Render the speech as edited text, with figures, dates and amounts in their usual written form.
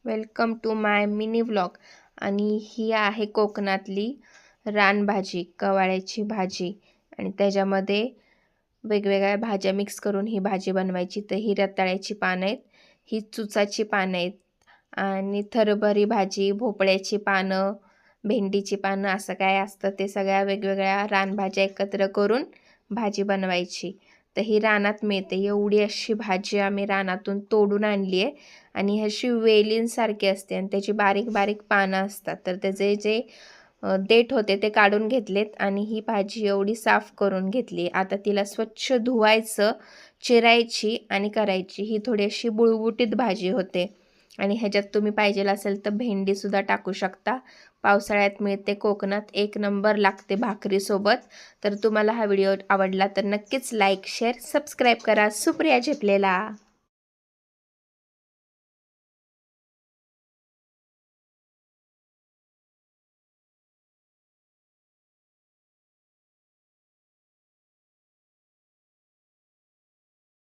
Welcome to my mini vlog. आणि ही आहे कोकणातली रानभाजी, कवाळ्याची भाजी। आणि त्याच्यामध्ये वेगवेगळ्या भाज्या मिक्स करून ही भाजी बनवायची। तर ही रताळ्याची पानं आहेत, ही चुचाची पानं आहेत, आणि थरभरी भाजी, भोपळ्याची पानं, भेंडीची पानं, असं काय असतं ते सगळ्या वेगवेगळ्या रानभाज्या एकत्र करून भाजी बनवायची। तर ही रानात मिळते, एवढी अशी भाजी आम्ही रानातून तोडून आणली आहे। आणि ही अशी वेलींसारखी असते आणि त्याची बारीक बारीक पानं असतात। तर त्याचे जे देठ होते ते काढून घेतलेत आणि ही भाजी एवढी साफ करून घेतली। आता तिला स्वच्छ धुवायचं, चिरायची आणि करायची। ही थोडी अशी बुळबुटीत भाजी होते आणि ह्याच्यात तुम्ही पाहिजे असेल तर भेंडीसुद्धा टाकू शकता। पावसाळ्यात मिळते, कोकणात, एक नंबर लागते भाकरीसोबत। तर तुम्हाला हा व्हिडिओ आवडला तर नक्कीच लाईक, शेअर, सबस्क्राईब करा। सुप्रिया झेपलेला।